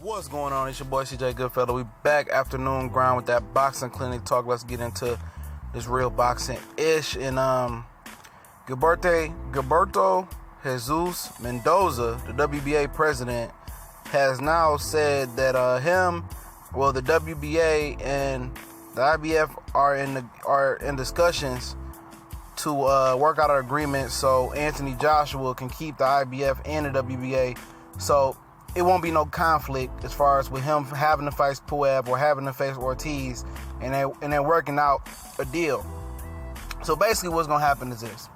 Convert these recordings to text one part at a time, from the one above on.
What's going on? It's your boy CJ Goodfellow. We back afternoon grind with that boxing clinic talk. Let's get into this real boxing-ish. And Gilberto Jesus Mendoza, the WBA president, has now said that the WBA and the IBF are in discussions to work out an agreement so Anthony Joshua can keep the IBF and the WBA. So it won't be no conflict as far as with him having to face Pulev or having to face Ortiz, and they're working out a deal. So basically, what's gonna happen is this: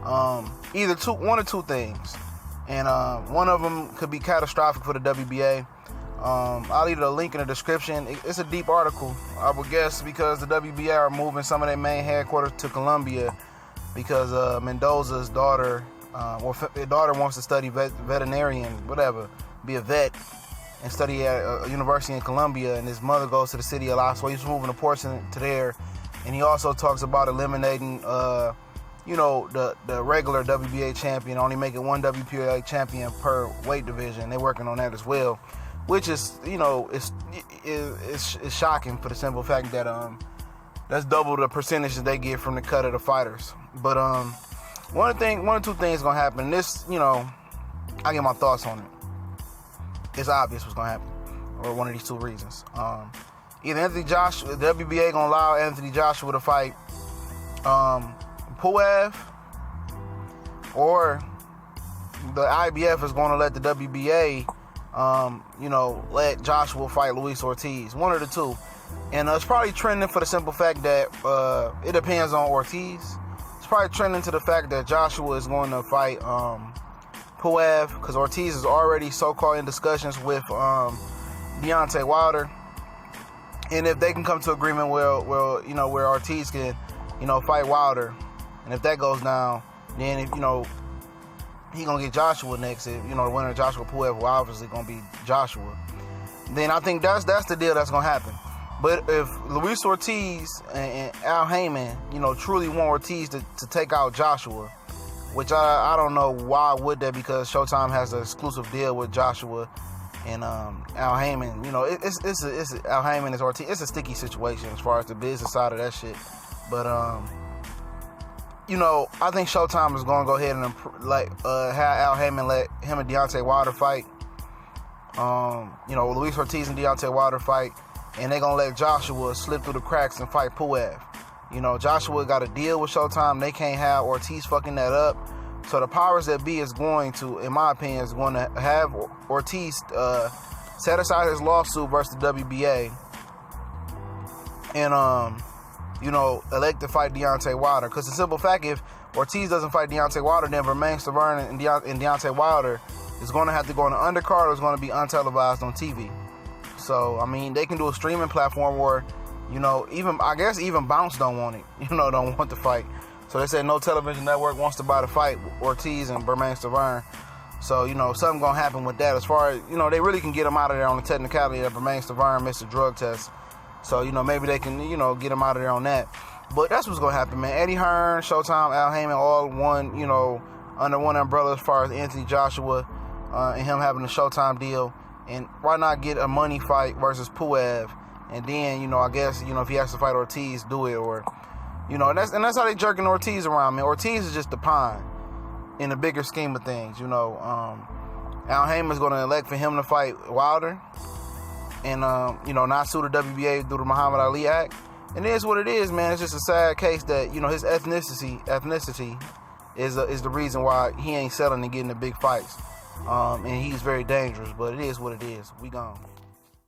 one or two things, and one of them could be catastrophic for the WBA. I'll leave a link in the description. It's a deep article, I would guess, because the WBA are moving some of their main headquarters to Colombia because Mendoza's daughter wants to study veterinarian, whatever. Be a vet and study at a university in Colombia, and his mother goes to the city a lot, so he's moving a portion to there. And he also talks about eliminating the regular WBA champion, only making one WBA champion per weight division. They're working on that as well, which is it's shocking for the simple fact that that's double the percentage that they get from the cut of the fighters. But one or two things gonna happen. This, I get my thoughts on it. It's obvious what's gonna happen, or one of these two reasons. Either Anthony Joshua, the WBA gonna allow Anthony Joshua to fight Pulev, or the IBF is gonna let the WBA, let Joshua fight Luis Ortiz. One of the two, and it's probably trending for the simple fact that it depends on Ortiz. It's probably trending to the fact that Joshua is going to fight Pulev, because Ortiz is already so-called in discussions with Deontay Wilder, and if they can come to agreement where Ortiz can fight Wilder, and if that goes down, then he gonna get Joshua next. If the winner of Joshua Pulev will obviously gonna be Joshua. Then I think that's the deal that's gonna happen. But if Luis Ortiz and Al Heyman truly want Ortiz to take out Joshua, which I don't know why would that, because Showtime has an exclusive deal with Joshua and Al Heyman. It's Al Heyman is Ortiz. It's a sticky situation as far as the business side of that shit. But I think Showtime is gonna go ahead and have Al Heyman let him and Deontay Wilder fight. Luis Ortiz and Deontay Wilder fight, and they're gonna let Joshua slip through the cracks and fight Pulev. Joshua got a deal with Showtime. They can't have Ortiz fucking that up. So the powers that be is going to, in my opinion, is going to have Ortiz set aside his lawsuit versus the WBA and, elect to fight Deontay Wilder. Because the simple fact, if Ortiz doesn't fight Deontay Wilder, then Romain Stavern and Deontay Wilder is going to have to go on the undercard, or is going to be untelevised on TV. So, they can do a streaming platform where even Bounce don't want it, don't want the fight. So they said no television network wants to buy the fight, Ortiz and Romain Stavern. So, something gonna happen with that. As far as, they really can get him out of there on the technicality that Romain Stavern missed a drug test. So, maybe they can, get him out of there on that. But that's what's gonna happen, man. Eddie Hearn, Showtime, Al Heyman, all one, under one umbrella as far as Anthony Joshua and him having a Showtime deal. And why not get a money fight versus Pulev? And then, I guess, if he has to fight Ortiz, do it. Or, and that's how they jerking Ortiz around, man. Ortiz is just the pawn in the bigger scheme of things, Al Heyman's going to elect for him to fight Wilder and, not sue the WBA through the Muhammad Ali Act. And it is what it is, man. It's just a sad case that, his ethnicity is the reason why he ain't settling and getting the big fights. And he's very dangerous, but it is what it is. We gone.